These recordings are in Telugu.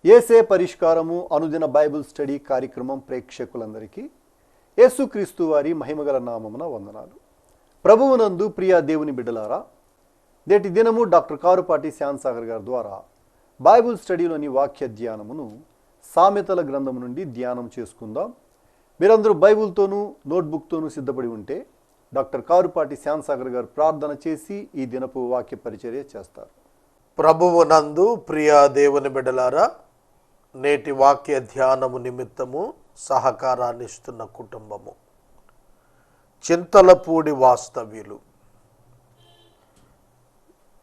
యేసే పరిష్కారము అనుదిన బైబిల్ స్టడీ కార్యక్రమం ప్రేక్షకులందరికీ యేసుక్రీస్తు వారి మహిమగల నామమున వందనాలు. ప్రభువునందు ప్రియ దేవుని బిడ్డలారా, నేటి దినము డాక్టర్ కారుపాటి శ్యాన్సాగర్ గారి ద్వారా బైబిల్ స్టడీలోని వాక్య ధ్యానమును సామెతల గ్రంథము నుండి ధ్యానం చేసుకుందాం. మీరందరూ బైబిల్తోనూ నోట్బుక్తోనూ సిద్ధపడి ఉంటే డాక్టర్ కారుపాటి శ్యాన్సాగర్ గారు ప్రార్థన చేసి ఈ దినపు వాక్య పరిచర్య చేస్తారు. ప్రభువునందు ప్రియ దేవుని బిడ్డలారా, నేటి వాక్య ధ్యానము నిమిత్తము సహకారాన్ని ఇస్తున్న కుటుంబము చింతలపూడి వాస్తవ్యులు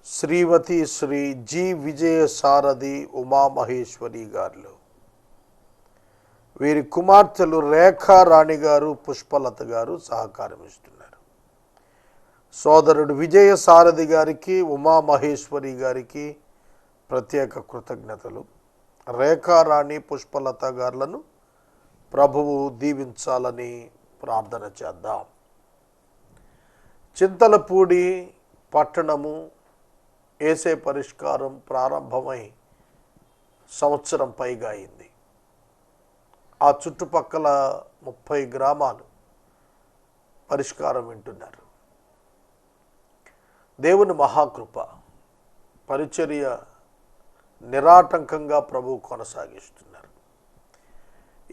శ్రీమతి శ్రీ జి విజయ సారథి ఉమామహేశ్వరి గారు, వీరి కుమార్తెలు రేఖారాణి గారు, పుష్పలత గారు సహకారం ఇస్తున్నారు. సోదరుడు విజయ సారథి గారికి, ఉమామహేశ్వరి గారికి ప్రత్యేక కృతజ్ఞతలు. రేఖారాణి, పుష్పలత గారులను ప్రభువు దీవించాలని ప్రార్థన చేద్దాం. చింతలపూడి పట్టణము యేసే పరిష్కారం ప్రారంభమై సంవత్సరం పైగా అయింది. ఆ చుట్టుపక్కల 30 గ్రామాలు పరిష్కారం వింటున్నారు. దేవుని మహాకృప పరిచర్య నిరాటంకంగా ప్రభువు కొనసాగిస్తున్నారు.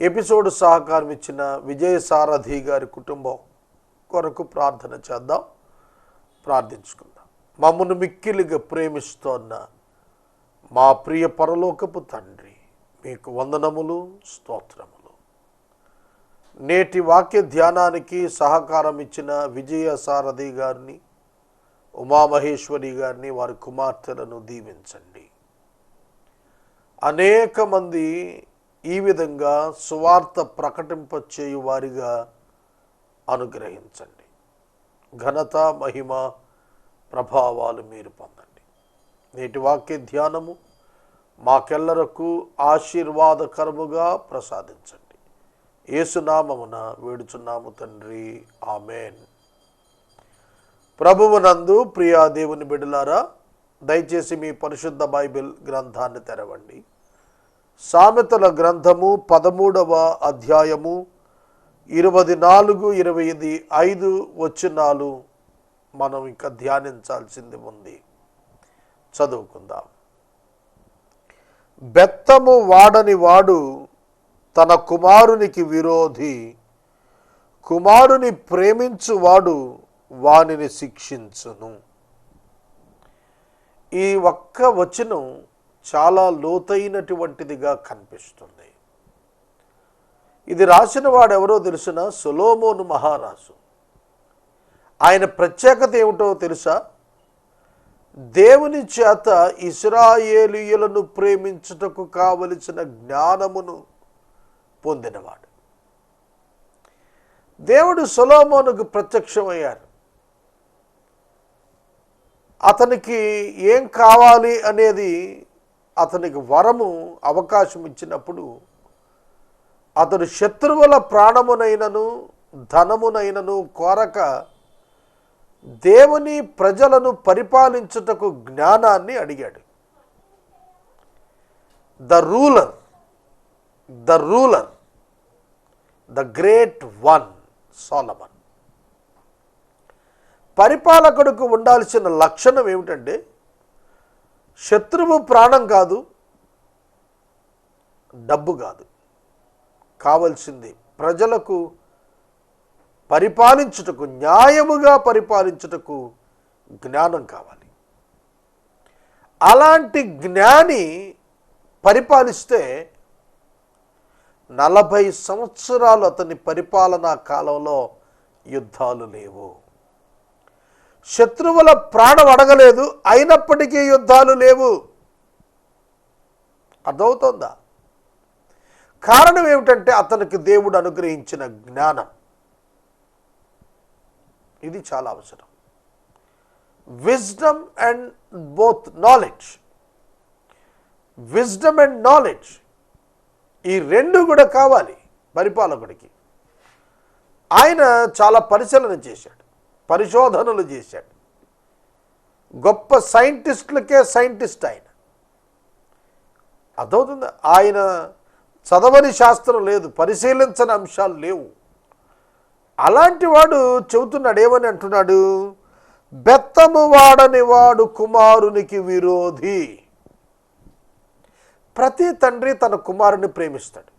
ఎపిసోడ్ సహకారం ఇచ్చిన విజయ సారథి గారి కుటుంబం కొరకు ప్రార్థన చేద్దాం, ప్రార్థించుకుందాం. మమ్మను మిక్కిలిగా ప్రేమిస్తోన్న మా ప్రియ పరలోకపు తండ్రి, మీకు వందనములు, స్తోత్రములు. నేటి వాక్య ధ్యానానికి సహకారం ఇచ్చిన విజయ సారథి గారిని, ఉమామహేశ్వరి గారిని, వారి కుమార్తెలను దీవించండి. అనేక మంది ఈ విధంగా సువార్త ప్రకటింపచేయు వారిగా అనుగ్రహించండి. ఘనత, మహిమ, ప్రభావాలు మీరు పొందండి. నేటి వాక్య ధ్యానము మాకెల్లరకు ఆశీర్వాదకరముగా ప్రసాదించండి. యేసునామమున వేడుచున్నాము తండ్రి, ఆమేన్. ప్రభువునందు ప్రియా దేవుని బిడ్డలారా, దయచేసి మీ పరిశుద్ధ బైబిల్ గ్రంథాన్ని తెరవండి. సామెతల గ్రంథము 13వ అధ్యాయము 24, 25 వచనాలు మనం ఇంకా ధ్యానించాల్సింది ఉంది. చదువుకుందాం. బెత్తము వాడని వాడు తన కుమారునికి విరోధి, కుమారుని ప్రేమించువాడు వానిని శిక్షించును. ఈ ఒక్క వచనం చాలా లోతైనటువంటిదిగా కనిపిస్తుంది. ఇది రాసిన వాడు ఎవరో తెలుసునా? సొలొమోను మహారాజు. ఆయన ప్రత్యేకత ఏమిటో తెలుసా? దేవుని చేత ఇశ్రాయేలీయులను ప్రేమించుటకు కావలసిన జ్ఞానమును పొందినవాడు. దేవుడు సొలొమోనుకు ప్రత్యక్షమయ్యారు. అతనికి ఏం కావాలి అనేది అతనికి వరము అవకాశం ఇచ్చినప్పుడు అతడు శత్రువుల ప్రాణమునైనను ధనమునైనను కోరక దేవుని ప్రజలను పరిపాలించుటకు జ్ఞానాన్ని అడిగాడు. The ruler, the great one Solomon. పరిపాలకుడికి ఉండాల్సిన లక్షణం ఏమిటంటే, శత్రువు ప్రాణం కాదు, డబ్బు కాదు, కావలసింది ప్రజలకు పరిపాలించుటకు, న్యాయముగా పరిపాలించుటకు జ్ఞానం కావాలి. అలాంటి జ్ఞాని పరిపాలిస్తే 40 సంవత్సరాలు అతని పరిపాలనా కాలంలో యుద్ధాలు లేవు. శత్రువుల ప్రాణం అడగలేదు, అయినప్పటికీ యుద్ధాలు లేవు. అర్థమవుతోందా? కారణం ఏమిటంటే అతనికి దేవుడు అనుగ్రహించిన జ్ఞానం. ఇది చాలా అవసరం. Wisdom and both knowledge. Wisdom and knowledge, ఈ రెండు కూడా కావాలి పరిపాలకుడికి. ఆయన చాలా పరిశీలన చేశాడు, పరిశోధనలు చేశాడు. గొప్ప సైంటిస్టులకే సైంటిస్ట్ ఆయన. అర్థమవుతుంది. ఆయన చదవని శాస్త్రం లేదు, పరిశీలించని అంశాలు లేవు. అలాంటి వాడు చెబుతున్నాడు, ఏమని అంటున్నాడు? బెత్తము వాడని వాడు కుమారునికి విరోధి. ప్రతి తండ్రి తన కుమారుని ప్రేమిస్తాడు.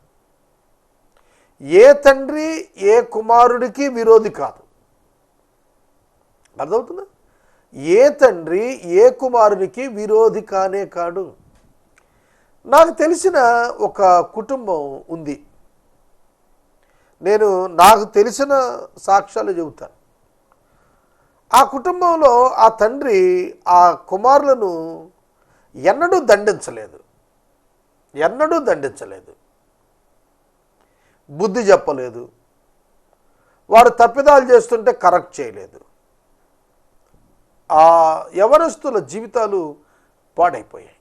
ఏ తండ్రి ఏ కుమారుడికి విరోధి కాదు. అర్థమవుతుందా? ఏ తండ్రి ఏ కుమారునికి విరోధి కానే కాడు. నాకు తెలిసిన ఒక కుటుంబం ఉంది. నేను నాకు తెలిసిన సాక్ష్యాలు చెబుతాను. ఆ కుటుంబంలో ఆ తండ్రి ఆ కుమారులను ఎన్నడూ దండించలేదు, బుద్ధి చెప్పలేదు, వారు తప్పిదాలు చేస్తుంటే కరెక్ట్ చేయలేదు. ఆ యవనస్తుల జీవితాలు పాడైపోయాయి.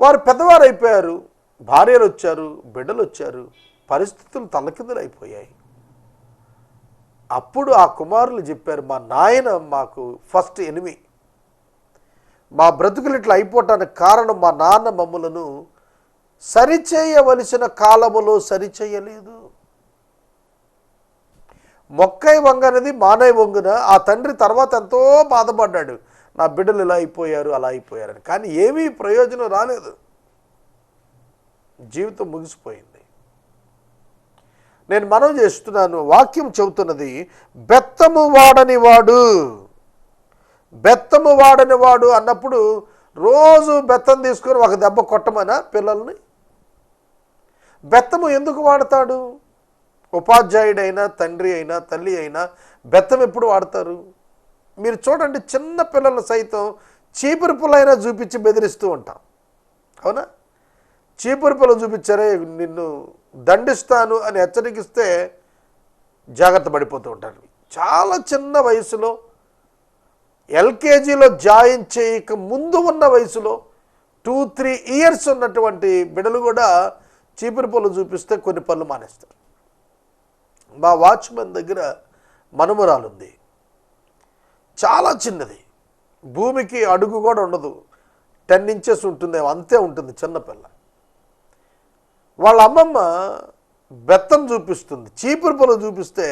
వారు పెద్దవారు అయిపోయారు, భార్యలు వచ్చారు, బిడ్డలు వచ్చారు, పరిస్థితులు తలకిందులు అయిపోయాయి. అప్పుడు ఆ కుమారులు చెప్పారు, మా నాయన మాకు ఫస్ట్ ఎనిమి, మా బ్రతుకులు ఇట్లా అయిపోవటానికి కారణం మా నాన్న మమ్ములను సరిచేయవలసిన కాలములో సరిచేయలేదు. మొక్కై వంగనది మానై వంగున. ఆ తండ్రి తర్వాత ఎంతో బాధపడ్డాడు, నా బిడ్డలు ఇలా అయిపోయారు అలా అయిపోయారని. కానీ ఏమీ ప్రయోజనం రాలేదు, జీవితం ముగిసిపోయింది. నేను మనవి చేస్తున్నాను, వాక్యం చెబుతున్నది బెత్తము వాడని వాడు అన్నప్పుడు రోజు బెత్తం తీసుకొని ఒక దెబ్బ కొట్టమనా పిల్లల్ని? బెత్తము ఎందుకు వాడతాడు? ఉపాధ్యాయుడైనా, తండ్రి అయినా, తల్లి అయినా బెత్తం ఎప్పుడు వాడతారు? మీరు చూడండి, చిన్న పిల్లలు సైతం చీపురు పుల్లైనా చూపించి బెదిరిస్తూ ఉంటాం, అవునా? చీపురు పుల్ల చూపించారే, నిన్ను దండిస్తాను అని హెచ్చరికిస్తే జాగ్రత్త పడిపోతూ ఉంటారు. చాలా చిన్న వయసులో, ఎల్కేజీలో జాయిన్ చేయక ముందు ఉన్న వయసులో 2-3 ఇయర్స్ ఉన్నటువంటి బిడ్డలు కూడా చీపురు పుల్ల చూపిస్తే కొన్ని పనులు మానేస్తారు. మా వాచ్మెన్ దగ్గర మనుమరాలు ఉంది, చాలా చిన్నది, భూమికి అడుగు కూడా ఉండదు, 10 ఇంచెస్ ఉంటుంది, అంతే ఉంటుంది, చిన్నపిల్ల. వాళ్ళ అమ్మమ్మ బెత్తం చూపిస్తుంది, చీపురు పుల్ల చూపిస్తే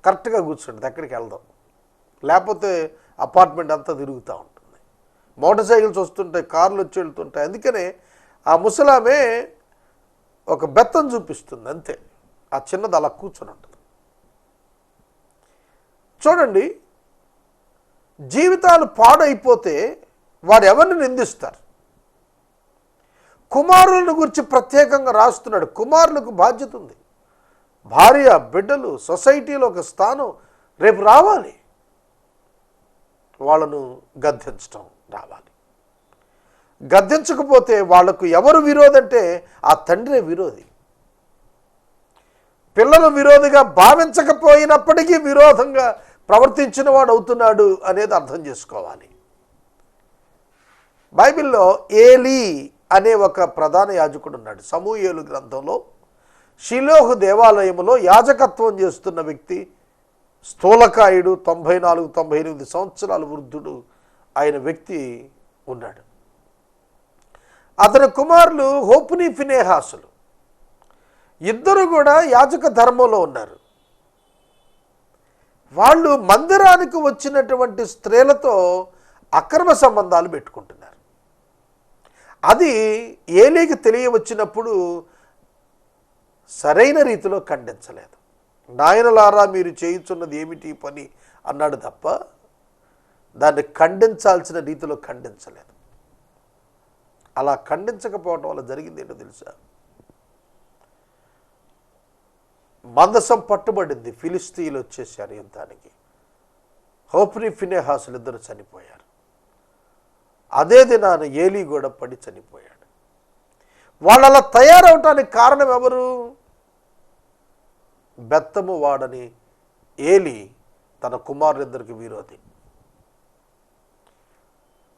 కరెక్ట్గా కూర్చుంటుంది, ఎక్కడికి వెళ్దాం, లేకపోతే అపార్ట్మెంట్ అంతా తిరుగుతూ ఉంటుంది. మోటార్ సైకిల్స్ వస్తుంటాయి, కార్లు వచ్చి వెళ్తుంటాయి. అందుకనే ఆ ముసలామే ఒక బెత్తం చూపిస్తుంది, అంతే. ఆ చిన్నది అలా కూర్చొని ఉంటుంది. చూడండి, జీవితాలు పాడైపోతే వారు ఎవరిని నిందిస్తారు? కుమారులను గురించి ప్రత్యేకంగా రాస్తున్నాడు. కుమారులకు బాధ్యత ఉంది, భార్య, బిడ్డలు, సొసైటీలో ఒక స్థానం రేపు రావాలి. వాళ్ళను గద్దించడం రావాలి. గద్దించకపోతే వాళ్లకు ఎవరు విరోధి అంటే ఆ తండ్రే విరోధి. పిల్లలు విరోధిగా భావించకపోయినప్పటికీ విరోధంగా ప్రవర్తించిన వాడు అవుతున్నాడు అనేది అర్థం చేసుకోవాలి. బైబిల్లో ఏలీ అనే ఒక ప్రధాన యాజకుడు ఉన్నాడు. సమూయేలు గ్రంథంలో షిలోహు దేవాలయంలో యాజకత్వం చేస్తున్న వ్యక్తి, స్థూలకాయుడు, 94-98 సంవత్సరాల వృద్ధుడు ఆయన వ్యక్తి ఉన్నాడు. అతని కుమారులు హోప్ని, ఫినేహాసులు, ఇద్దరు కూడా యాజక ధర్మంలో ఉన్నారు. వాళ్ళు మందిరానికి వచ్చినటువంటి స్త్రీలతో అక్రమ సంబంధాలు పెట్టుకుంటున్నారు. అది ఏలీకి తెలియవచ్చినప్పుడు సరైన రీతిలో ఖండించలేదు. నాయనలారా, మీరు చేయుచున్నది ఏమిటి పని అన్నాడు తప్ప దాన్ని ఖండించాల్సిన రీతిలో ఖండించలేదు. అలా ఖండించకపోవడం వల్ల జరిగింది ఏంటో తెలుసా? మందసం పట్టుబడింది, ఫిలిస్తీయులు వచ్చేసారు యుద్ధానికి. హోప్ని, ఫినేహాసులు ఇద్దరు చనిపోయారు. అదే దినాన ఏలీ కూడా పడి చనిపోయాడు. వాళ్ళు అలా తయారవటానికి కారణం ఎవరు? బెత్తము వాడని ఏలీ తన కుమారులిద్దరికి విరోధి.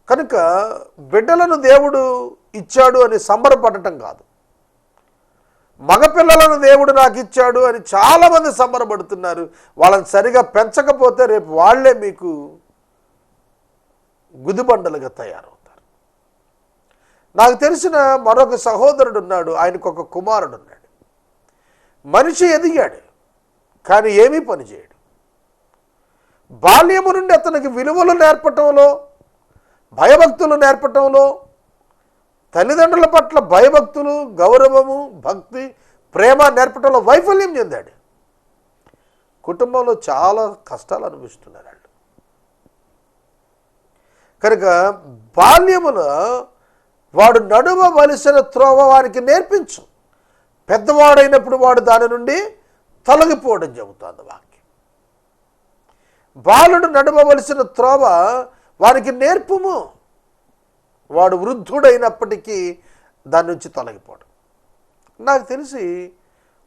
కనుక బిడ్డలను దేవుడు ఇచ్చాడు అని సంబరపడటం కాదు, మగపిల్లలను దేవుడు నాకు ఇచ్చాడు అని చాలామంది సంబరపడుతున్నారు. వాళ్ళని సరిగా పెంచకపోతే రేపు వాళ్లే మీకు గుదిబండలుగా తయారవుతారు. నాకు తెలిసిన మరొక సహోదరుడు ఉన్నాడు, ఆయనకు ఒక కుమారుడు ఉన్నాడు. మనిషి ఎదిగాడు, కానీ ఏమీ పని చేయడు. బాల్యము నుండి అతనికి విలువలు నేర్పటంలో, భయభక్తులు నేర్పటంలో, తల్లిదండ్రుల పట్ల భయభక్తులు, గౌరవము, భక్తి, ప్రేమ నేర్పటంలో వైఫల్యం చెందాడు. కుటుంబంలో చాలా కష్టాలు అనుభవిస్తున్నారు వాళ్ళు. కనుక బాల్యములో వాడు నడువవలసిన త్రోవ వారికి నేర్పించు. పెద్దవాడైనప్పుడు వాడు దాని నుండి తొలగిపోవడం చెబుతోంది వాక్యం. బాలుడు నడవవలసిన త్రోవ వారికి నేర్పుము. వాడు వృద్ధుడైనప్పటికీ దాని నుంచి తొలగిపోవడం. నాకు తెలిసి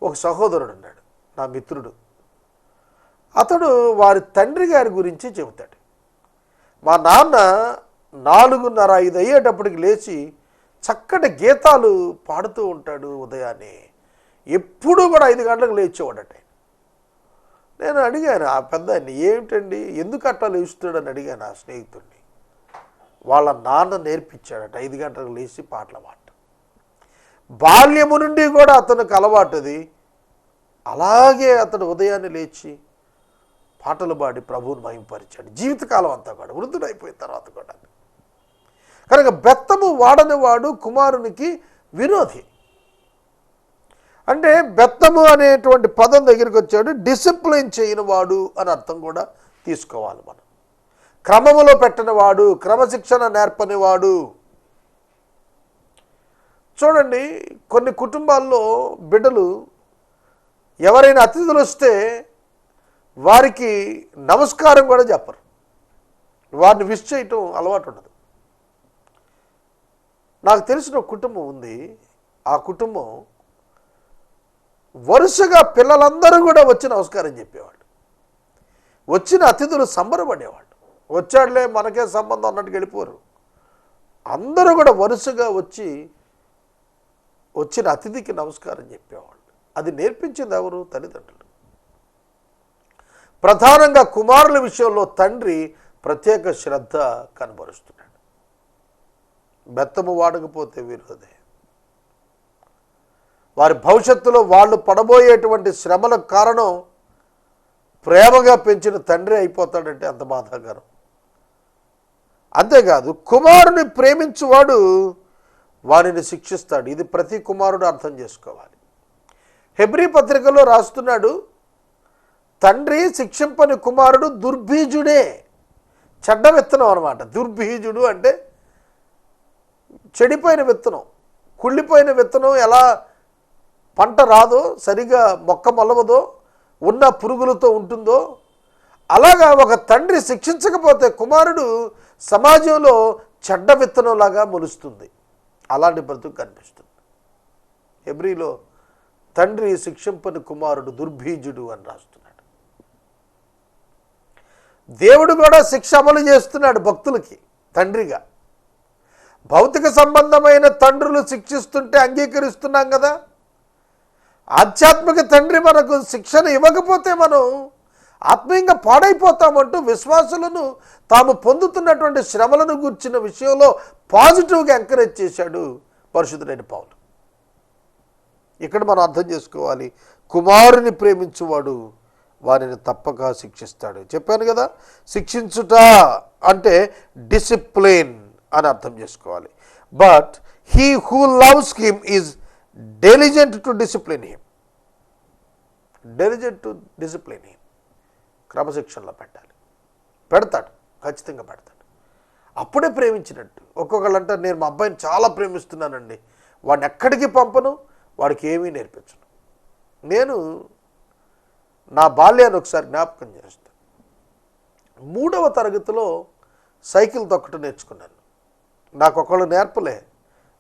ఒక సహోదరుడు ఉన్నాడు, నా మిత్రుడు. అతడు వారి తండ్రి గారి గురించి చెబుతాడు. మా నాన్న 4:30-5 అయ్యేటప్పటికి లేచి చక్కటి గీతాలు పాడుతూ ఉంటాడు ఉదయాన్నే. ఎప్పుడూ కూడా 5 గంటలకు లేచేవాడట. నేను అడిగాను ఆ పెద్దాన్ని, ఏమిటండి ఎందుకు అట్లా లేస్తాడని అడిగాను ఆ స్నేహితుడిని. వాళ్ళ నాన్న నేర్పించాడట 5 గంటలకు లేచి పాటలు పాడటం. బాల్యము నుండి కూడా అతనికి అలవాటుది. అలాగే అతడు ఉదయాన్నే లేచి పాటలు పాడి ప్రభువుని మహింపరిచాడు. జీవితకాలం అంతా కూడా, వృద్ధుడైపోయిన తర్వాత కూడా. కనుక బెత్తము వాడని వాడు కుమారునికి విరోధి. అంటే బెత్తము అనేటువంటి పదం దగ్గరికి వచ్చాడు, డిసిప్లిన్ చేయని వాడు అని అర్థం కూడా తీసుకోవాలి మనం. క్రమములో పెట్టని వాడు, క్రమశిక్షణ నేర్పని వాడు. చూడండి, కొన్ని కుటుంబాల్లో బిడ్డలు ఎవరైనా అతిథులు వస్తే వారికి నమస్కారం కూడా చెప్పరు. వారిని విష్ చేయటం అలవాటు ఉండదు. నాకు తెలిసిన ఒక కుటుంబం ఉంది. ఆ కుటుంబం వరుసగా పిల్లలందరూ కూడా వచ్చి నమస్కారం చెప్పేవాళ్ళు. వచ్చిన అతిథులు సంబరపడేవాళ్ళు. వచ్చాడులే మనకే సంబంధం అన్నట్టు వెళ్ళిపోరు. అందరూ కూడా వరుసగా వచ్చిన అతిథికి నమస్కారం చెప్పేవాళ్ళు. అది నేర్పించింది ఎవరు? తల్లిదండ్రులు. ప్రధానంగా కుమారుల విషయంలో తండ్రి ప్రత్యేక శ్రద్ధ కనబరుస్తున్నాడు. బెత్తము వాడకపోతే విరోధే. వారి భవిష్యత్తులో వాళ్ళు పడబోయేటువంటి శ్రమలకు కారణం ప్రేమగా పెంచిన తండ్రి అయిపోతాడంటే అంత బాధాకరం. అంతేకాదు, కుమారుని ప్రేమించువాడు వారిని శిక్షిస్తాడు. ఇది ప్రతి కుమారుడు అర్థం చేసుకోవాలి. హెబ్రీ పత్రికలో రాస్తున్నాడు, తండ్రి శిక్షింపని కుమారుడు దుర్బీజుడే. చెడ్డ విత్తనం అన్నమాట. దుర్బీజుడు అంటే చెడిపోయిన విత్తనం, కుళ్ళిపోయిన విత్తనం. ఎలా పంట రాదో, సరిగా మొక్క మొలవదో, ఉన్న పురుగులతో ఉంటుందో, అలాగా ఒక తండ్రి శిక్షించకపోతే కుమారుడు సమాజంలో చెడ్డ విత్తనంలాగా మొలుస్తుంది. అలాంటి బ్రతుకు కనిపిస్తుంది. హెబ్రీలో తండ్రి శిక్షింపని కుమారుడు దుర్బీజుడు అని రాస్తున్నాడు. దేవుడు కూడా శిక్ష అమలు చేస్తున్నాడు భక్తులకి తండ్రిగా. భౌతిక సంబంధమైన తండ్రులు శిక్షిస్తుంటే అంగీకరిస్తున్నాం కదా. ఆధ్యాత్మిక తండ్రి మనకు శిక్షణ ఇవ్వకపోతే మనం ఆత్మీయంగా పాడైపోతామంటూ విశ్వాసులను తాము పొందుతున్నటువంటి శ్రమలను గూర్చిన విషయంలో పాజిటివ్గా ఎంకరేజ్ చేశాడు పరిశుద్ధుడైన పౌలు. ఇక్కడ మనం అర్థం చేసుకోవాలి, కుమారుని ప్రేమించువాడు వారిని తప్పక శిక్షిస్తాడు. చెప్పాను కదా, శిక్షించుట అంటే డిసిప్లిన్ అని అర్థం చేసుకోవాలి. But he who loves him is diligent to discipline him. Diligent to discipline him. క్రమశిక్షణలో పెట్టాలి. పెడతాడు, ఖచ్చితంగా పెడతాడు. అప్పుడే ప్రేమించినట్టు. ఒక్కొక్కళ్ళు అంటారు, నేను మా అబ్బాయిని చాలా ప్రేమిస్తున్నానండి, వాడిని ఎక్కడికి పంపను, వాడికి ఏమీ నేర్పించను. నేను నా బాల్యాన్ని ఒకసారి జ్ఞాపకం చేస్తాను. 3వ తరగతిలో సైకిల్ తొక్కటం నేర్చుకున్నాను. నాకు ఒకళ్ళు నేర్పలే,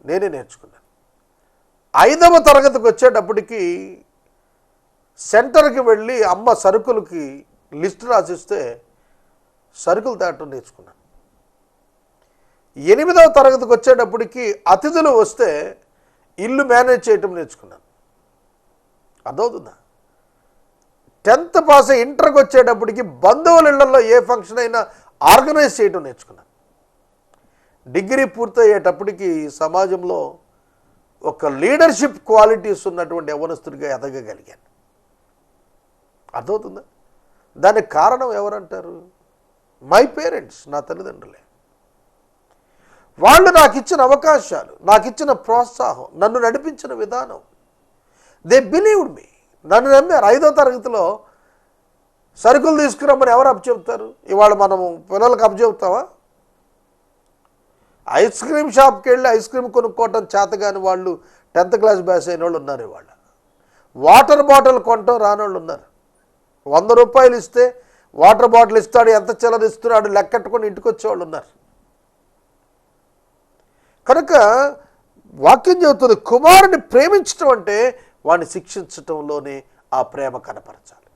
నేనే నేర్చుకున్నాను. 5వ తరగతికి వచ్చేటప్పటికి సెంటర్కి వెళ్ళి అమ్మ సరుకులకి లిస్ట్ రాసిస్తే సరుకులు తేటం నేర్చుకున్నాను. 8వ తరగతికి వచ్చేటప్పటికి అతిథులు వస్తే ఇల్లు మేనేజ్ చేయటం నేర్చుకున్నాను. అర్థమవుతుందా? 10th పాస్ అయ్యి ఇంటర్కి వచ్చేటప్పటికి బంధువుల ఇళ్లలో ఏ ఫంక్షన్ అయినా ఆర్గనైజ్ చేయటం నేర్చుకున్నాను. డిగ్రీ పూర్తయ్యేటప్పటికి సమాజంలో ఒక లీడర్షిప్ క్వాలిటీస్ ఉన్నటువంటి యవ్వనస్తుడిగా ఎదగగలిగాను. అర్థమవుతుందా? దానికి కారణం ఎవరంటారు? మై పేరెంట్స్, నా తల్లిదండ్రులే. వాళ్ళు నాకు ఇచ్చిన అవకాశాలు, నాకు ఇచ్చిన ప్రోత్సాహం, నన్ను నడిపించిన విధానం. దే బిలీవ్డ్ మీ. నన్ను నమ్మారు. 5వ తరగతిలో సరుకులు తీసుకురమ్మని ఎవరు అప్పచెప్తారు? ఇవాళ మనము పిల్లలకు అప్పచెప్తావా? ఐస్ క్రీమ్ షాప్కి వెళ్ళి ఐస్ క్రీమ్ కొనుక్కోవటం చేతగాని వాళ్ళు 10th క్లాస్ బ్యాచ్ అయిన వాళ్ళు ఉన్నారు. ఇవాళ వాటర్ బాటిల్ కొనటం రాని వాళ్ళు ఉన్నారు. 100 రూపాయలు ఇస్తే వాటర్ బాటిల్ ఇస్తాడు, ఎంత చిల్లర ఇస్తున్నాడు లెక్కట్టుకొని ఇంటికి వచ్చేవాళ్ళు ఉన్నారు. కనుక వాక్యం చెబుతుంది, కుమారుని ప్రేమించటం అంటే వాడిని శిక్షించటంలోనే ఆ ప్రేమ కనపరచాలి.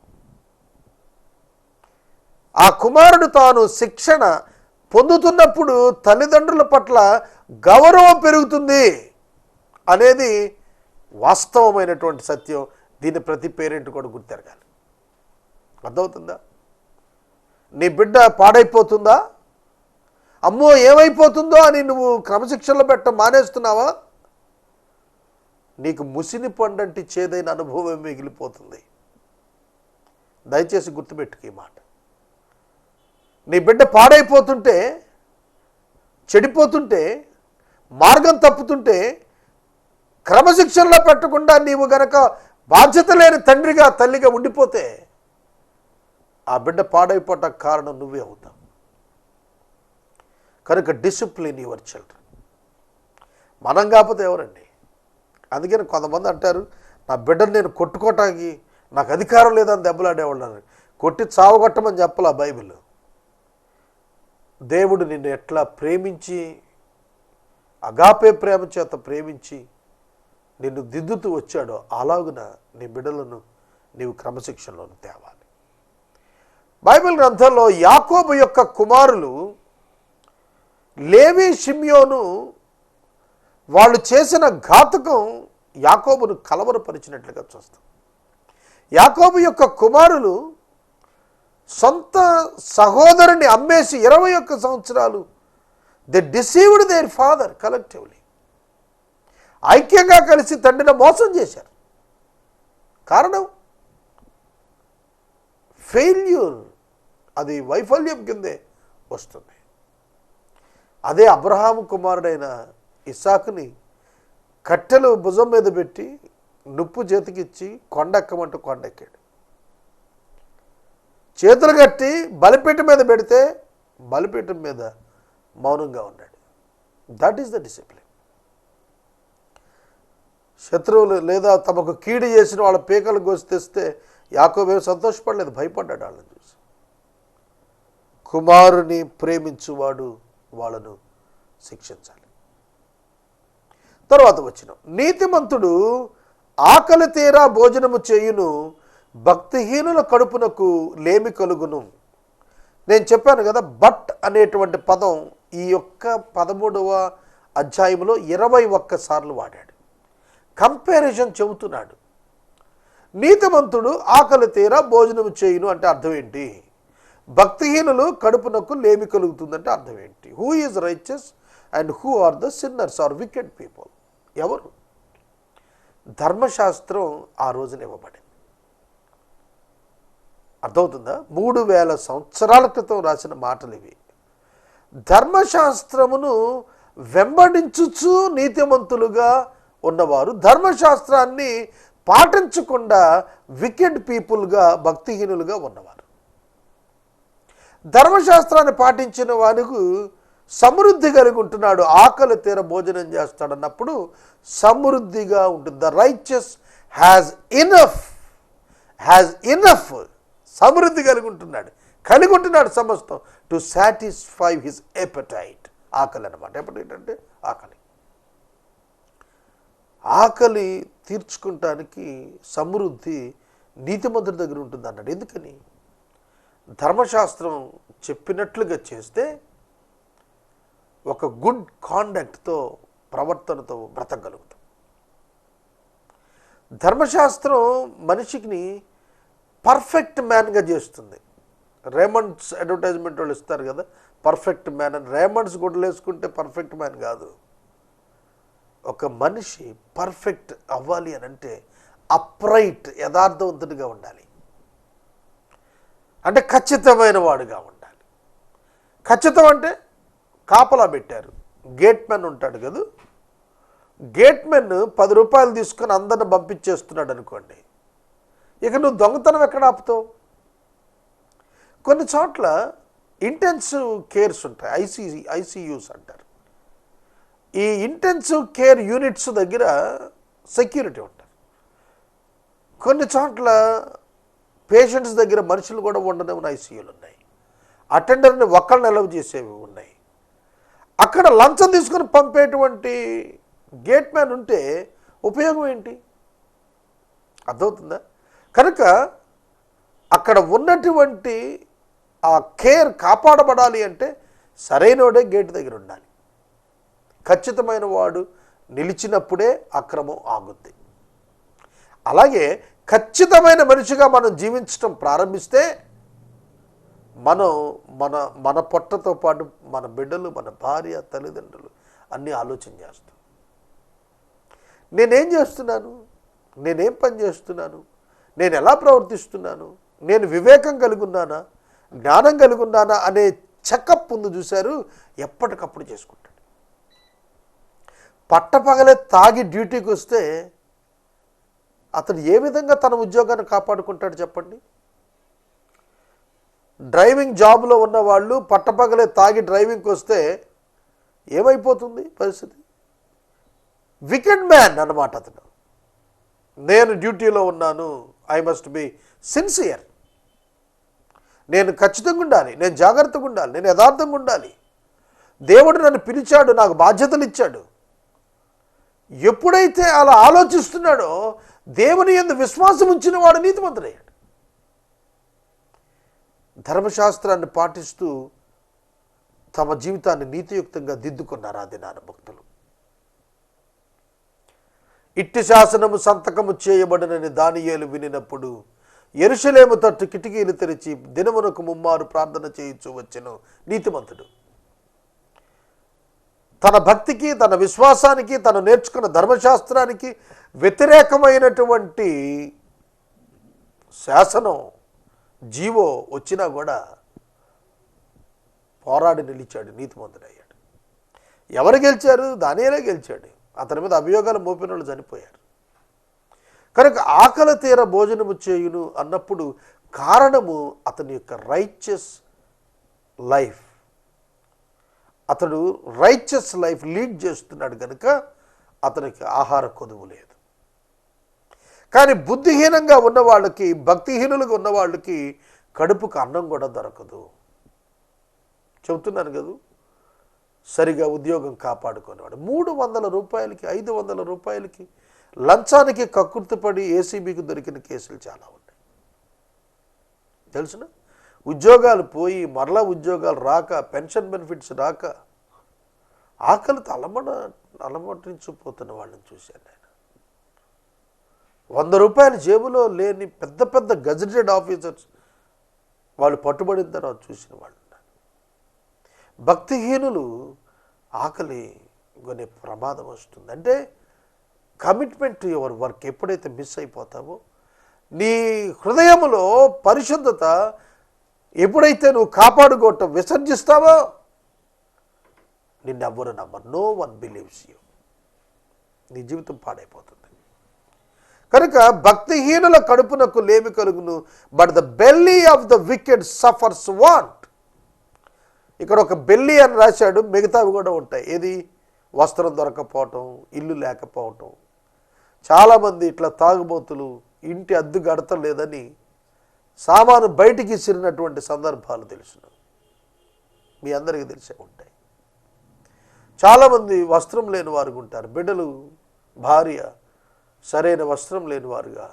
ఆ కుమారుడు తాను శిక్షణ పొందుతున్నప్పుడు తల్లిదండ్రుల పట్ల గౌరవం పెరుగుతుంది అనేది వాస్తవమైనటువంటి సత్యం. దీన్ని ప్రతి పేరెంట్ కూడా గుర్తెరగాలి. అర్థమవుతుందా? నీ బిడ్డ పాడైపోతుందా, అమ్మో ఏమైపోతుందో అని నువ్వు క్రమశిక్షణలో పెట్ట మానేస్తున్నావా? నీకు ముసిని పండంటి చేదైన అనుభవం మిగిలిపోతుంది. దయచేసి గుర్తుపెట్టుకు ఈ మాట. నీ బిడ్డ పాడైపోతుంటే, చెడిపోతుంటే, మార్గం తప్పుతుంటే క్రమశిక్షణలో పెట్టకుండా నీవు గనక బాధ్యత లేని తండ్రిగా తల్లిగా ఉండిపోతే ఆ బిడ్డ పాడైపోవటానికి కారణం నువ్వే అవుతావు. కనుక డిసిప్లిన్ యువర్ చిల్డ్రన్. మనం కాకపోతే ఎవరండి? అందుకని కొంతమంది అంటారు, నా బిడ్డను నేను కొట్టుకోవటానికి నాకు అధికారం లేదని దెబ్బలాడేవాళ్ళని. కొట్టి చావగొట్టమని చెప్పాల బైబిల్. దేవుడు నిన్ను ఎట్లా ప్రేమించి, అగాపే ప్రేమ చేత ప్రేమించి నిన్ను దిద్దుతూ వచ్చాడో అలాగున నీ బిడ్డలను నీవు క్రమశిక్షణలోకి తేవాలి. బైబిల్ గ్రంథంలో యాకోబు యొక్క కుమారులు లేవి, షిమ్యోను వాళ్ళు చేసిన ఘాతుకం యాకోబును కలవరపరిచినట్లుగా చూస్తాం. యాకోబు యొక్క కుమారులు సొంత సహోదరుని అమ్మేసి 21 సంవత్సరాలు they deceived there father collectively. ఐక్యంగా కలిసి తండ్రిని మోసం చేశారు. కారణం ఫెయిల్యూర్. అది వైఫల్యం కిందే వస్తుంది. అదే అబ్రహాము కుమారుడైన ఇస్సాకుని కట్టెలు భుజం మీద పెట్టి నుప్పు చేతికిచ్చి కొండెక్కమంటూ కొండెక్కాడు. చేతులు కట్టి బలిపీఠం మీద పెడితే బలిపీఠం మీద మౌనంగా ఉన్నాడు. That is the discipline. శత్రువులు లేదా తమకు కీడు చేసిన వాళ్ళ పీకలు కోసి తెస్తే యాకోబు సంతోషపడలేదు, భయపడ్డాడు వాళ్ళని చూసి. కుమారుని ప్రేమించువాడు వాళ్ళను శిక్షించాలి. తర్వాత వచ్చిన నీతిమంతుడు ఆకలి తీరా భోజనము చేయును, భక్తిహీనుల కడుపునకు లేమి కలుగును. నేను చెప్పాను కదా, బట్ అనేటువంటి పదం ఈ యొక్క 13వ అధ్యాయంలో 21 సార్లు వాడాడు. కంపారిజన్ చెబుతున్నాడు. నీతిమంతుడు ఆకలి తీరా భోజనము చేయును అంటే అర్థం ఏంటి? భక్తిహీనులు కడుపునకు లేమి కలుగుతుందంటే అర్థం ఏంటి? Who is righteous and who are the sinners or wicked people? ఎవరు? ధర్మశాస్త్రం ఆ రోజున ఇవ్వబడింది. అర్థమవుతుందా? 3000 సంవత్సరాల క్రితం రాసిన మాటలు ఇవి. ధర్మశాస్త్రమును వెంబడించుచు నీతిమంతులుగా ఉన్నవారు ధర్మశాస్త్రాన్ని పాటించకుండా వికెడ్ పీపుల్గా, భక్తిహీనులుగా ఉన్నవారు. ధర్మశాస్త్రాన్ని పాటించిన వానికి సమృద్ధి కలిగి ఉంటున్నాడు. ఆకలి తీర భోజనం చేస్తాడన్నప్పుడు సమృద్ధిగా ఉంటుంది. ద రైచియస్ హ్యాజ్ ఇనఫ్ సమృద్ధి కలిగి ఉంటున్నాడు సమస్తం టు సాటిస్ఫై హిజ్ ఎపటైట్. ఆకలి అన్నమాట. ఎపటైట్ అంటే ఆకలి తీర్చుకుంటానికి సమృద్ధి నీతిమంతుడి దగ్గర ఉంటుంది అన్నాడు. ఎందుకని? ధర్మశాస్త్రం చెప్పినట్లుగా చేస్తే ఒక గుడ్ కాండక్ట్తో, ప్రవర్తనతో బ్రతకగలుగుతాం. ధర్మశాస్త్రం మనిషిని పర్ఫెక్ట్ మ్యాన్గా చేస్తుంది. రేమండ్స్ అడ్వర్టైజ్మెంట్ వాళ్ళు ఇస్తారు కదా, పర్ఫెక్ట్ మ్యాన్ అని. రేమండ్స్ గుడ్డలు వేసుకుంటే పర్ఫెక్ట్ మ్యాన్ కాదు. ఒక మనిషి పర్ఫెక్ట్ అవ్వాలి అని అంటే అప్రైట్, యథార్థవంతుడిగా ఉండాలి. అంటే ఖచ్చితమైన వాడుగా ఉండాలి. ఖచ్చితం అంటే కాపలా పెట్టారు, గేట్ మెన్ ఉంటాడు కదా, గేట్ మెన్ 10 రూపాయలు తీసుకొని అందరిని పంపించేస్తున్నాడు అనుకోండి, ఇక నువ్వు దొంగతనం ఎక్కడ ఆపుతావు? కొన్ని చోట్ల ఇంటెన్సివ్ కేర్స్ ఉంటాయి, ఐసీయూస్ అంటారు. ఈ ఇంటెన్సివ్ కేర్ యూనిట్స్ దగ్గర సెక్యూరిటీ ఉంటారు. కొన్ని చోట్ల పేషెంట్స్ దగ్గర మనుషులు కూడా ఉండనివ్వని ఐసీయూలు ఉన్నాయి. అటెండర్ని ఒక్కళ్ళని అలవ్ చేసేవి ఉన్నాయి. అక్కడ లంచం తీసుకొని పంపేటువంటి గేట్ మ్యాన్ ఉంటే ఉపయోగం ఏంటి? అర్థమవుతుందా? కనుక అక్కడ ఉన్నటువంటి ఆ కేర్ కాపాడబడాలి అంటే సరైనోడే గేట్ దగ్గర ఉండాలి. ఖచ్చితమైన వాడు నిలిచినప్పుడే అక్రమం ఆగుద్ది. అలాగే ఖచ్చితమైన మనిషిగా మనం జీవించడం ప్రారంభిస్తే మనం మన మన పొట్టతో పాటు మన బిడ్డలు, మన భార్య, తల్లిదండ్రులు అన్నీ ఆలోచన చేస్తాం. నేనేం చేస్తున్నాను, నేనేం పని చేస్తున్నాను, నేను ఎలా ప్రవర్తిస్తున్నాను, నేను వివేకం కలిగి ఉన్నానా, జ్ఞానం కలిగి ఉన్నానా అనే చెకప్ ఉంది చూశారు, ఎప్పటికప్పుడు చేసుకుంటాడు. పట్టపగలే తాగి డ్యూటీకి వస్తే అతను ఏ విధంగా తన ఉద్యోగాన్ని కాపాడుకుంటాడు చెప్పండి? డ్రైవింగ్ జాబ్లో ఉన్న వాళ్ళు పట్టపగలే తాగి డ్రైవింగ్కి వస్తే ఏమైపోతుంది పరిస్థితి? వికెడ్ మ్యాన్ అన్నమాట అతను. నేను డ్యూటీలో ఉన్నాను, ఐ మస్ట్ బి సిన్సియర్, నేను ఖచ్చితంగా ఉండాలి, నేను జాగ్రత్తగా ఉండాలి, నేను యథార్థంగా ఉండాలి, దేవుడు నన్ను పిలిచాడు, నాకు బాధ్యతలు ఇచ్చాడు. ఎప్పుడైతే అలా ఆలోచిస్తున్నాడో దేవుని యందు విశ్వాసం ఉంచిన వాడు నీతిమంతుడయ్యాడు. ధర్మశాస్త్రాన్ని పాటిస్తూ తమ జీవితాన్ని నీతియుక్తంగా దిద్దుకున్నారు ఆ దినాన భక్తులు. ఇట్టి శాసనము సంతకము చేయబడినని దానియేలు వినినప్పుడు యెరూషలేము తట్టు కిటికీలు తెరిచి దినమునకు 3 మారు ప్రార్థన చేయించు వచ్చెను నీతిమంతుడు. తన భక్తికి, తన విశ్వాసానికి, తను నేర్చుకున్న ధర్మశాస్త్రానికి వ్యతిరేకమైనటువంటి శాసనం, జీవో వచ్చినా కూడా పోరాడి నిలిచాడు, నీతిమంతుడయ్యాడు. ఎవరు గెలిచారు? దానియేలే గెలిచాడు. అతని మీద అభియోగాలు మోపిన వాళ్ళు చనిపోయారు. కనుక ఆకలి తీర భోజనము చేయును అన్నప్పుడు కారణము అతని యొక్క రైచియస్ లైఫ్. అతడు రైచియస్ లైఫ్ లీడ్ చేస్తున్నాడు కనుక అతనికి ఆహార కొదువు లేదు. కానీ బుద్ధిహీనంగా ఉన్న వాళ్ళకి, భక్తిహీనులుగా ఉన్న వాళ్ళకి కడుపుకు అన్నం కూడా దొరకదు. చెబుతున్నాను కదా, సరిగా ఉద్యోగం కాపాడుకునేవాడు 300 రూపాయలకి, 500 రూపాయలకి లంచానికి కక్కుర్తిపడి ఏసీబీకి దొరికిన కేసులు చాలా ఉన్నాయి. తెలుసునా? ఉద్యోగాలు పోయి మరలా ఉద్యోగాలు రాక, పెన్షన్ బెనిఫిట్స్ రాక ఆకలితో అలమటించిపోతున్న వాళ్ళని చూశాను నేను. 100 రూపాయల జేబులో లేని పెద్ద పెద్ద గజెటెడ్ ఆఫీసర్స్ వాళ్ళు పట్టుబడిన తర్వాత చూసిన వాళ్ళు ఉన్నారు. భక్తిహీనులు ఆకలి కొనే ప్రమాదం వస్తుంది. అంటే కమిట్మెంట్ టు యువర్ వర్క్ ఎప్పుడైతే మిస్ అయిపోతావో, నీ హృదయంలో పరిశుద్ధత ఎప్పుడైతే నువ్వు కాపాడుకోవటం విసర్జిస్తావో నిన్నెవ్వరు నమ్మరు. No one believes you. నీ జీవితం పాడైపోతుంది. కనుక భక్తిహీనుల కడుపునకు లేమి కలుగును, but the belly of the wicked suffers want. ఇక్కడ ఒక బెల్లీ అని రాశాడు, మిగతావి కూడా ఉంటాయి. ఏది? వస్త్రం దొరకపోవటం, ఇల్లు లేకపోవటం. చాలామంది ఇట్లా తాగుబోతులు ఇంటి అద్దె గడతలేదని సామాను బయటికి ఇసిరినటువంటి సందర్భాలు తెలుసును, మీ అందరికీ తెలిసే ఉంటాయి. చాలామంది వస్త్రం లేని వారు ఉంటారు. బిడ్డలు, భార్య సరైన వస్త్రం లేని వారుగా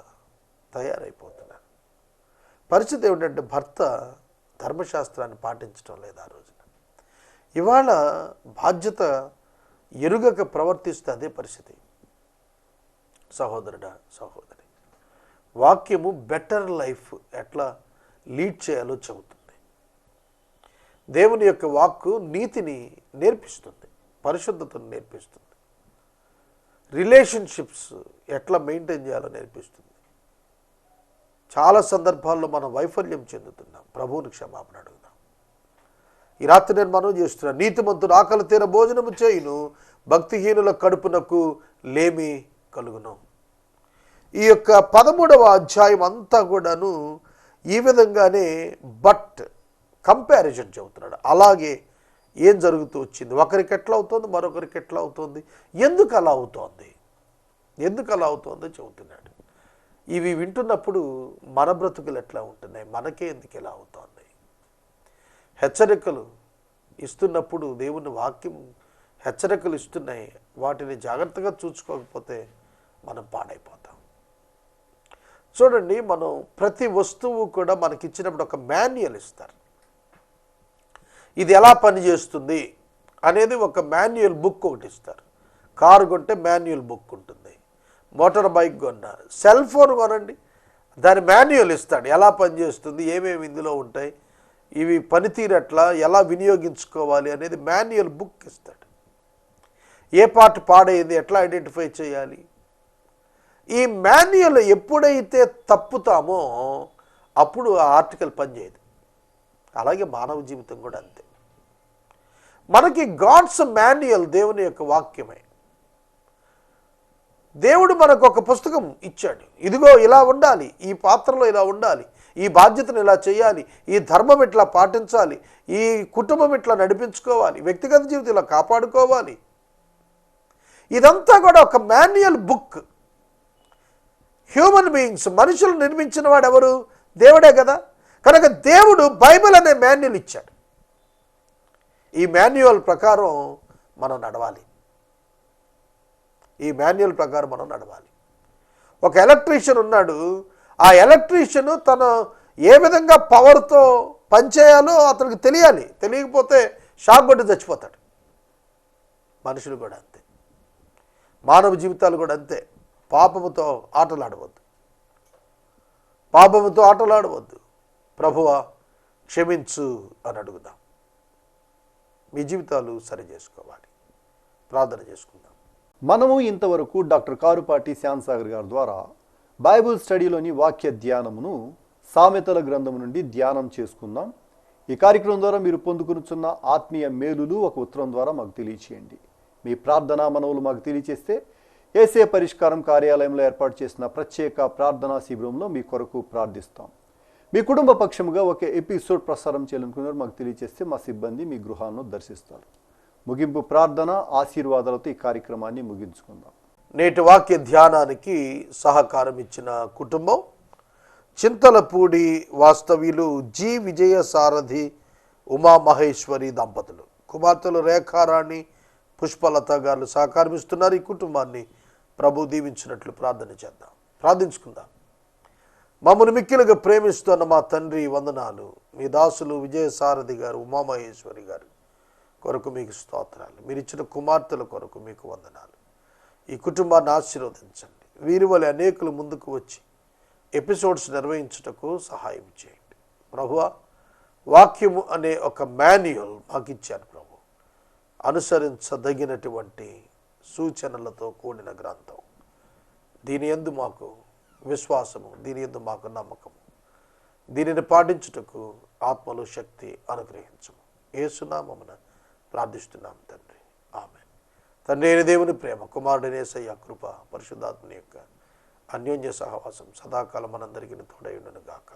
తయారైపోతున్నారు. పరిస్థితి ఏమిటంటే భర్త ధర్మశాస్త్రాన్ని పాటించడం లేదు ఆ రోజున. ఇవాళ బాధ్యత ఎరుగక ప్రవర్తిస్తే అదే పరిస్థితి. సహోదరుడా, సహోదరి, వాక్యము బెటర్ లైఫ్ ఎట్లా లీడ్ చేయాలో చెబుతుంది. దేవుని యొక్క వాక్కు నీతిని నేర్పిస్తుంది, పరిశుద్ధతను నేర్పిస్తుంది, రిలేషన్షిప్స్ ఎట్లా మెయింటైన్ చేయాలో నేర్పిస్తుంది. చాలా సందర్భాల్లో మనం వైఫల్యం చెందుతున్నాం. ప్రభువుని క్షమాపణ అడుగుదాం. ఈ రాత్రి నేను మనం చేస్తున్నా, నీతిమంతుడు ఆకలి తీర భోజనము చేయును, భక్తిహీనుల కడుపునకు లేమి కలుగును. ఈ యొక్క 13వ అధ్యాయం అంతా కూడాను ఈ విధంగానే కంపారిజన్ చెబుతున్నాడు. అలాగే ఏం జరుగుతూ వచ్చింది, ఒకరికి ఎట్లా అవుతుంది, మరొకరికి ఎట్లా అవుతుంది, ఎందుకు అలా అవుతుందో చెబుతున్నాడు. ఇవి వింటున్నప్పుడు మన బ్రతుకులు ఎట్లా ఉంటున్నాయి, మనకే ఎందుకు ఎలా అవుతుంది? హెచ్చరికలు ఇస్తున్నప్పుడు దేవుని వాక్యం హెచ్చరికలు ఇస్తున్నాయి, వాటిని జాగ్రత్తగా చూసుకోకపోతే మనం పాడైపోతాం. చూడండి, మనం ప్రతి వస్తువు కూడా మనకి ఇచ్చినప్పుడు ఒక మాన్యువల్ ఇస్తారు. ఇది ఎలా పనిచేస్తుంది అనేది ఒక మాన్యువల్ బుక్ ఒకటి ఇస్తారు. కారు కొంటే మాన్యువల్ బుక్ ఉంటుంది, మోటార్ బైక్ కొన్నారు, సెల్ ఫోన్ కొనండి, దాని మాన్యువల్ ఇస్తాడు, ఎలా పనిచేస్తుంది, ఏమేమి ఇందులో ఉంటాయి, ఇవి పనితీరు ఎట్లా, ఎలా వినియోగించుకోవాలి అనేది మాన్యువల్ బుక్ ఇస్తాడు. ఏ పార్ట్ పాడైంది, ఎట్లా ఐడెంటిఫై చేయాలి. ఈ మాన్యువల్ ఎప్పుడైతే తప్పుతామో అప్పుడు ఆ ఆర్టికల్ పనిచేయదు. అలాగే మానవ జీవితం కూడా అంతే. మనకి గాడ్స్ మాన్యువల్ దేవుని యొక్క వాక్యమే. దేవుడు మనకు ఒక పుస్తకం ఇచ్చాడు, ఇదిగో ఇలా ఉండాలి, ఈ పాత్రలో ఇలా ఉండాలి, ఈ బాధ్యతను ఇలా చేయాలి, ఈ ధర్మం ఇట్లా పాటించాలి, ఈ కుటుంబం ఇట్లా నడిపించుకోవాలి, వ్యక్తిగత జీవితం ఇలా కాపాడుకోవాలి. ఇదంతా కూడా ఒక మాన్యువల్ బుక్. హ్యూమన్ బీయింగ్స్, మనుషులు నిర్మించిన వాడు ఎవరు? దేవుడే కదా. కనుక దేవుడు బైబిల్ అనే మాన్యువల్ ఇచ్చాడు. ఈ మాన్యువల్ ప్రకారం మనం నడవాలి. ఒక ఎలక్ట్రీషియన్ ఉన్నాడు, ఆ ఎలక్ట్రీషియన్ తను ఏ విధంగా పవర్తో పనిచేయాలో అతనికి తెలియాలి. తెలియకపోతే షాక్ కొట్టి చచ్చిపోతాడు. మనుషులు కూడా అంతే, మానవ జీవితాలు కూడా అంతే. పాపముతో ఆటలాడవద్దు. ప్రభువా క్షమించు అని అడుగుదాం. మీ జీవితాలు సరి చేసుకోవాలి. ప్రార్థన చేసుకుందాం. మనము ఇంతవరకు డాక్టర్ కారుపాటి శ్యాంసాగర్ గారి ద్వారా బైబిల్ స్టడీలోని వాక్య ధ్యానమును సామెతల గ్రంథం నుండి ధ్యానం చేసుకుందాం. ఈ కార్యక్రమం ద్వారా మీరు పొందుకునుచున్న ఆత్మీయ మేలులు ఒక ఉత్తరం ద్వారా మాకు తెలియచేయండి. మీ ప్రార్థనా మనవులు మాకు తెలియచేస్తే ఏసే పరిష్కారం కార్యాలయంలో ఏర్పాటు చేసిన ప్రత్యేక ప్రార్థనా శిబిరంలో మీ కొరకు ప్రార్థిస్తాం. మీ కుటుంబ పక్షముగా ఒక ఎపిసోడ్ ప్రసారం చేయాలనుకున్నారు మాకు తెలియచేస్తే మా సిబ్బంది మీ గృహాలను దర్శిస్తారు. ముగింపు ప్రార్థన ఆశీర్వాదాలతో ఈ కార్యక్రమాన్ని ముగించుకుందాం. నేటి వాక్య ధ్యానానికి సహకారం ఇచ్చిన కుటుంబం చింతలపూడి వాస్తవ్యులు జి విజయసారథి ఉమామహేశ్వరి దంపతులు, కుమార్తెలు రేఖారాణి పుష్పలత గారు సహకారమిస్తున్నారు. ఈ కుటుంబాన్ని ప్రభు దీవించినట్లు ప్రార్థించుకుందాం. మమ్మల్ని మిక్కిలుగా ప్రేమిస్తున్న మా తండ్రి వందనాలు. మీ దాసులు విజయసారథి గారు ఉమామహేశ్వరి గారు కొరకు మీకు స్తోత్రాలు. మీరు ఇచ్చిన కుమార్తెల కొరకు మీకు వందనాలు. ఈ కుటుంబాన్ని ఆశీర్వదించండి. వీరి వల్ల అనేకులు ముందుకు వచ్చి ఎపిసోడ్స్ నిర్వహించుటకు సహాయం చేయండి. ప్రభువా, వాక్యము అనే ఒక మాన్యువల్ మాకు ఇచ్చారు ప్రభు. అనుసరించదగినటువంటి సూచనలతో కూడిన గ్రంథం. దీని యందు మాకు విశ్వాసము, దీని యందు మాకు నమ్మకము, దీనిని పాటించుటకు ఆత్మలో శక్తి అనుగ్రహించము. యేసునామమున ప్రార్థిస్తున్నాం తండ్రి, ఆమేన్. తండ్రి అయిన దేవుని ప్రేమ, కుమారుడైన యేసయ్య కృప, పరిశుద్ధాత్మని యొక్క అన్యోన్య సహవాసం సదాకాలం మనందరికీ తోడై ఉండును గాక.